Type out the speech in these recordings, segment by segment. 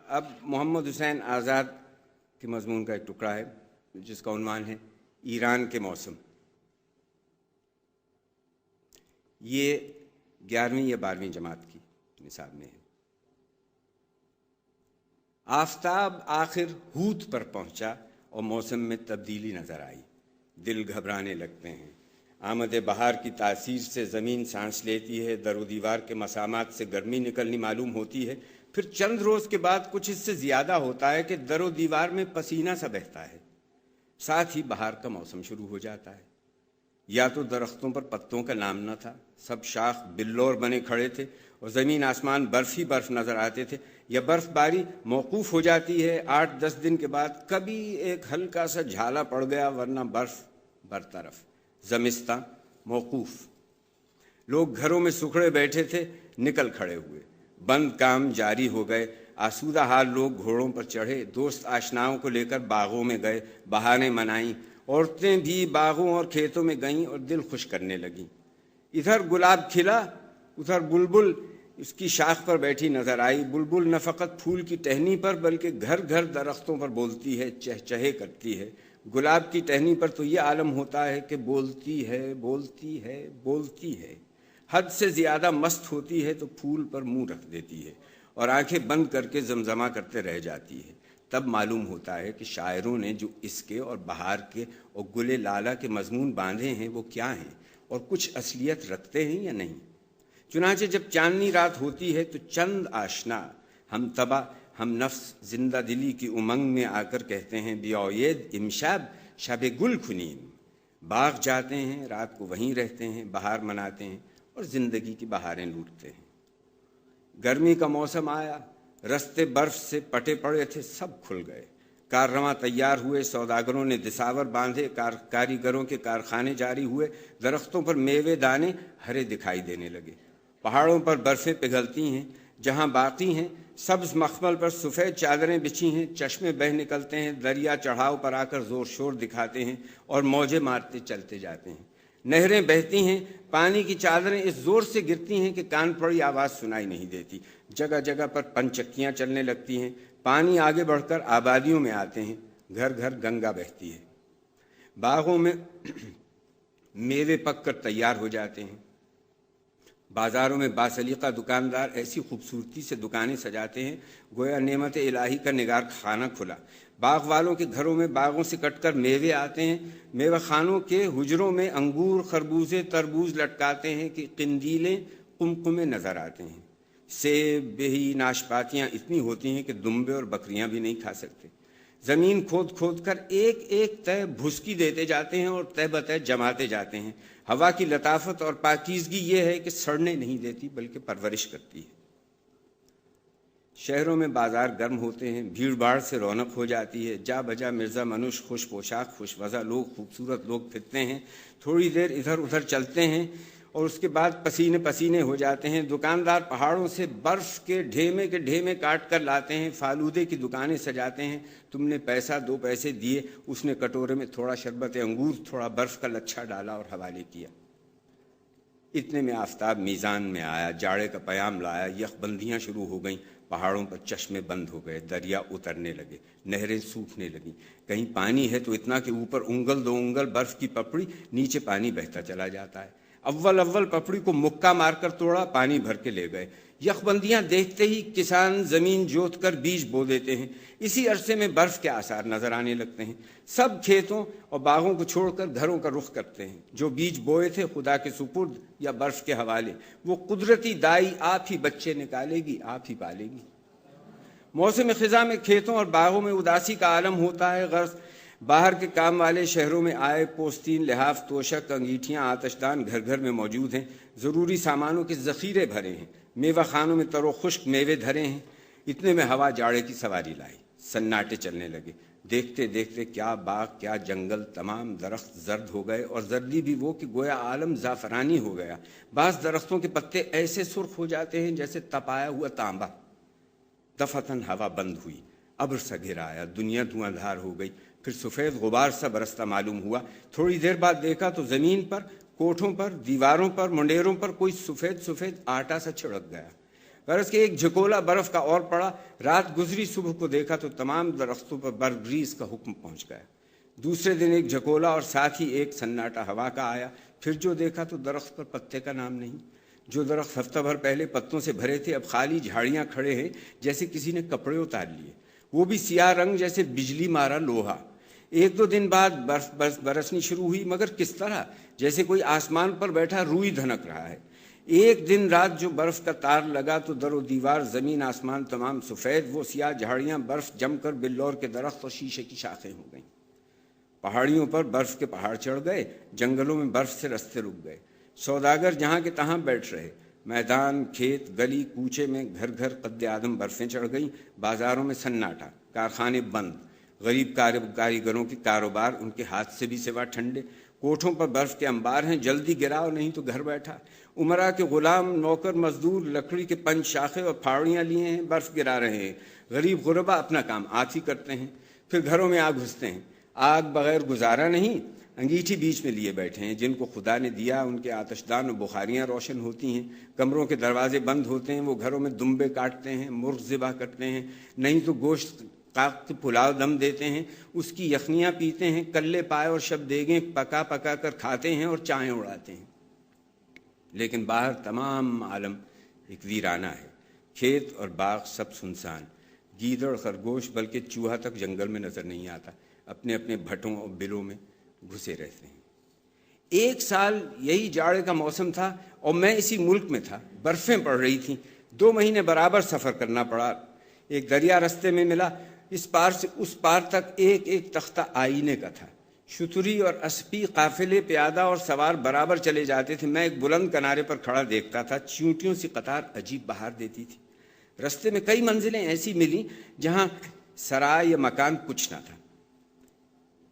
اب محمد حسین آزاد کے مضمون کا ایک ٹکڑا ہے جس کا عنوان ہے ایران کے موسم. یہ 11ویں یا 12ویں جماعت کی نصاب میں ہے. آفتاب آخر ہوت پر پہنچا اور موسم میں تبدیلی نظر آئی. دل گھبرانے لگتے ہیں. آمد بہار کی تاثیر سے زمین سانس لیتی ہے. در و دیوار کے مسامات سے گرمی نکلنی معلوم ہوتی ہے. پھر چند روز کے بعد کچھ اس سے زیادہ ہوتا ہے کہ در و دیوار میں پسینہ سا بہتا ہے. ساتھ ہی بہار کا موسم شروع ہو جاتا ہے. یا تو درختوں پر پتوں کا نام نہ تھا, سب شاخ بلور بنے کھڑے تھے اور زمین آسمان برف ہی برف نظر آتے تھے, یا برف باری موقوف ہو جاتی ہے 8-10 دن کے بعد. کبھی ایک ہلکا سا جھالا پڑ گیا, ورنہ برف برطرف. زمستاں موقوف. لوگ گھروں میں سکھڑے بیٹھے تھے, نکل کھڑے ہوئے. بند کام جاری ہو گئے. آسودہ حال لوگ گھوڑوں پر چڑھے, دوست آشناؤں کو لے کر باغوں میں گئے, بہانے منائیں. عورتیں بھی باغوں اور کھیتوں میں گئیں اور دل خوش کرنے لگیں. ادھر گلاب کھلا, ادھر بلبل اس کی شاخ پر بیٹھی نظر آئی. بلبل نہ فقط پھول کی ٹہنی پر بلکہ گھر گھر درختوں پر بولتی ہے, چہچہے کرتی ہے. گلاب کی ٹہنی پر تو یہ عالم ہوتا ہے کہ بولتی ہے بولتی ہے بولتی ہے. حد سے زیادہ مست ہوتی ہے تو پھول پر منہ رکھ دیتی ہے اور آنکھیں بند کر کے زمزمہ کرتے رہ جاتی ہے. تب معلوم ہوتا ہے کہ شاعروں نے جو اس کے اور بہار کے اور گل لالا کے مضمون باندھے ہیں وہ کیا ہیں اور کچھ اصلیت رکھتے ہیں یا نہیں. چنانچہ جب چاندنی رات ہوتی ہے تو چند آشنا ہم طبع ہم نفس زندہ دلی کی امنگ میں آ کر کہتے ہیں بیاید امشب شب گل کنیم. باغ جاتے ہیں, رات کو وہیں رہتے ہیں, بہار مناتے ہیں اور زندگی کی بہاریں لوٹتے ہیں. گرمی کا موسم آیا, رستے برف سے پٹے پڑے تھے, سب کھل گئے. کاررواں تیار ہوئے, سوداگروں نے دساور باندھے, کاریگروں کے کارخانے جاری ہوئے. درختوں پر میوے دانے ہرے دکھائی دینے لگے. پہاڑوں پر برفیں پگھلتی ہیں, جہاں باقی ہیں سبز مخمل پر سفید چادریں بچھی ہیں. چشمے بہہ نکلتے ہیں, دریا چڑھاؤ پر آ کر زور شور دکھاتے ہیں اور موجیں مارتے چلتے جاتے ہیں. نہریں بہتی ہیں, پانی کی چادریں اس زور سے گرتی ہیں کہ کان پڑی آواز سنائی نہیں دیتی. جگہ جگہ پر پنچکیاں چلنے لگتی ہیں. پانی آگے بڑھ کر آبادیوں میں آتے ہیں. گھر گھر گنگا بہتی ہے. باغوں میں میوے پک کر تیار ہو جاتے ہیں. بازاروں میں باسلیقہ دکاندار ایسی خوبصورتی سے دکانیں سجاتے ہیں گویا نعمت الہی کا نگار خانہ کھلا. باغ والوں کے گھروں میں باغوں سے کٹ کر میوے آتے ہیں. میوہ خانوں کے حجروں میں انگور, خربوزے, تربوز لٹکاتے ہیں کہ قندیلیں قمقمے نظر آتے ہیں. سیب, بہی, ناشپاتیاں اتنی ہوتی ہیں کہ دمبے اور بکریاں بھی نہیں کھا سکتے. زمین کھود کھود کر ایک ایک تہ بھسکی دیتے جاتے ہیں اور تہ بتہ جماتے جاتے ہیں. ہوا کی لطافت اور پاکیزگی یہ ہے کہ سڑنے نہیں دیتی بلکہ پرورش کرتی ہے. شہروں میں بازار گرم ہوتے ہیں, بھیڑ بھاڑ سے رونق ہو جاتی ہے. جا بجا مرزا منوش, خوش پوشاک, خوش وضع لوگ, خوبصورت لوگ پھرتے ہیں. تھوڑی دیر ادھر ادھر چلتے ہیں اور اس کے بعد پسینے پسینے ہو جاتے ہیں. دکاندار پہاڑوں سے برف کے ڈھیمے کاٹ کر لاتے ہیں. فالودے کی دکانیں سجاتے ہیں. تم نے پیسہ 2 پیسے دیے, اس نے کٹورے میں تھوڑا شربت انگور, تھوڑا برف کا لچھا ڈالا اور حوالے کیا. اتنے میں آفتاب میزان میں آیا, جاڑے کا پیام لایا. یخ بندیاں شروع ہو گئیں. پہاڑوں پر چشمے بند ہو گئے, دریا اترنے لگے, نہریں سوکھنے لگیں. کہیں پانی ہے تو اتنا کہ اوپر انگل 2 انگل برف کی پپڑی, نیچے پانی بہتا چلا جاتا ہے. اول پپڑی کو مکہ مار کر توڑا, پانی بھر کے لے گئے. یخ بندیاں دیکھتے ہی کسان زمین جوت کر بیج بو دیتے ہیں. اسی عرصے میں برف کے آثار نظر آنے لگتے ہیں. سب کھیتوں اور باغوں کو چھوڑ کر گھروں کا رخ کرتے ہیں. جو بیج بوئے تھے خدا کے سپرد یا برف کے حوالے, وہ قدرتی دائی آپ ہی بچے نکالے گی, آپ ہی پالے گی. موسم خزاں میں کھیتوں اور باغوں میں اداسی کا عالم ہوتا ہے. غرض باہر کے کام والے شہروں میں آئے. پوستین, لحاف, توشک, انگیٹھیاں, آتش دان گھر گھر میں موجود ہیں. ضروری سامانوں کے ذخیرے بھرے ہیں. میوہ خانوں میں تر و خشک میوے دھرے ہیں. اتنے میں ہوا جاڑے کی سواری لائی. سناٹے چلنے لگے. دیکھتے دیکھتے کیا باغ کیا جنگل, تمام درخت زرد ہو گئے, اور زردی بھی وہ کہ گویا عالم زعفرانی ہو گیا. بعض درختوں کے پتے ایسے سرخ ہو جاتے ہیں جیسے تپایا ہوا تانبا. دفتن ہوا بند ہوئی. ابر سا گھر آیا. دنیا دھواں دھار ہو گئی. پھر سفید غبار سا برستا معلوم ہوا. تھوڑی دیر بعد دیکھا تو زمین پر, کوٹھوں پر, دیواروں پر, منڈیروں پر کوئی سفید آٹا سا چھڑک گیا. برس کے ایک جھکولا برف کا اور پڑا. رات گزری، صبح کو دیکھا تو تمام درختوں پر برف ریز کا حکم پہنچ گیا. دوسرے دن ایک جھکولا اور ساتھ ہی ایک سناٹا ہوا کا آیا. پھر جو دیکھا تو درخت پر پتے کا نام نہیں. جو درخت ہفتہ بھر پہلے پتوں سے بھرے تھے اب خالی جھاڑیاں کھڑے ہیں جیسے کسی نے کپڑے اتار لیے، وہ بھی سیاہ رنگ جیسے بجلی مارا لوہا. ایک دو دن بعد برف برسنی شروع ہوئی، مگر کس طرح؟ جیسے کوئی آسمان پر بیٹھا روئی دھنک رہا ہے. ایک دن رات جو برف کا تار لگا تو در و دیوار، زمین آسمان تمام سفید. وہ سیاہ جھاڑیاں برف جم کر بلور کے درخت اور شیشے کی شاخیں ہو گئیں. پہاڑیوں پر برف کے پہاڑ چڑھ گئے، جنگلوں میں برف سے رستے رک گئے. سوداگر جہاں کے تہاں بیٹھ رہے. میدان، کھیت، گلی کوچے میں گھر گھر قد آدم برفیں چڑھ گئیں. بازاروں میں سناٹا، کارخانے بند، غریب کاریگروں کے کاروبار ان کے ہاتھ سے بھی سوا ٹھنڈے. کوٹھوں پر برف کے انبار ہیں، جلدی گراؤ نہیں تو گھر بیٹھا. امراء کے غلام، نوکر، مزدور لکڑی کے پنچ شاخیں اور پھاوڑیاں لیے ہیں، برف گرا رہے ہیں. غریب غربا اپنا کام آج ہی کرتے ہیں، پھر گھروں میں آگ گھستے ہیں. آگ بغیر گزارا نہیں، انگیٹھی بیچ میں لیے بیٹھے ہیں. جن کو خدا نے دیا ان کے آتشدان و بخاریاں روشن ہوتی ہیں. کمروں کے دروازے بند ہوتے ہیں، وہ گھروں میں دمبے کاٹتے ہیں، مرغ ذبح کرتے ہیں، نہیں تو گوشت کاٹ پلاؤ دم دیتے ہیں، اس کی یخنیاں پیتے ہیں. کلے پائے اور شب دیگیں پکا پکا کر کھاتے ہیں اور چائیں اڑاتے ہیں. لیکن باہر تمام عالم ایک ویرانہ ہے. کھیت اور باغ سب سنسان. گیدڑ، خرگوش، بلکہ چوہا تک جنگل میں نظر نہیں آتا، اپنے اپنے بھٹوں اور بلوں میں گھسے رہتے ہیں. ایک سال یہی جاڑے کا موسم تھا اور میں اسی ملک میں تھا. برفیں پڑ رہی تھیں، 2 مہینے برابر سفر کرنا پڑا. ایک دریا رستے میں ملا، اس پار سے اس پار تک ایک ایک تختہ آئینے کا تھا. شتری اور اسپی قافلے پیادہ اور سوار برابر چلے جاتے تھے. میں ایک بلند کنارے پر کھڑا دیکھتا تھا. چیونٹیوں سی قطار عجیب بہار دیتی تھی. رستے میں کئی منزلیں ایسی ملیں جہاں سرائے یا مکان کچھ نہ تھا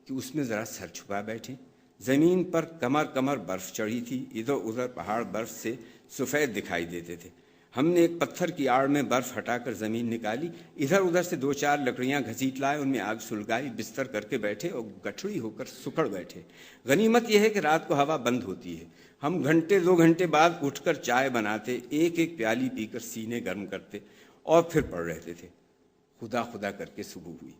کہ اس میں ذرا سر چھپا بیٹھے. زمین پر کمر کمر برف چڑھی تھی. ادھر ادھر پہاڑ برف سے سفید دکھائی دیتے تھے. ہم نے ایک پتھر کی آڑ میں برف ہٹا کر زمین نکالی. ادھر ادھر سے 2-4 لکڑیاں گھسیٹ لائے، ان میں آگ سلگائی، بستر کر کے بیٹھے اور گٹھڑی ہو کر سکڑ بیٹھے. غنیمت یہ ہے کہ رات کو ہوا بند ہوتی ہے. ہم 2 گھنٹے بعد اٹھ کر چائے بناتے، ایک ایک پیالی پی کر سینے گرم کرتے اور پھر پڑ رہتے تھے. خدا خدا کر کے صبح ہوئی.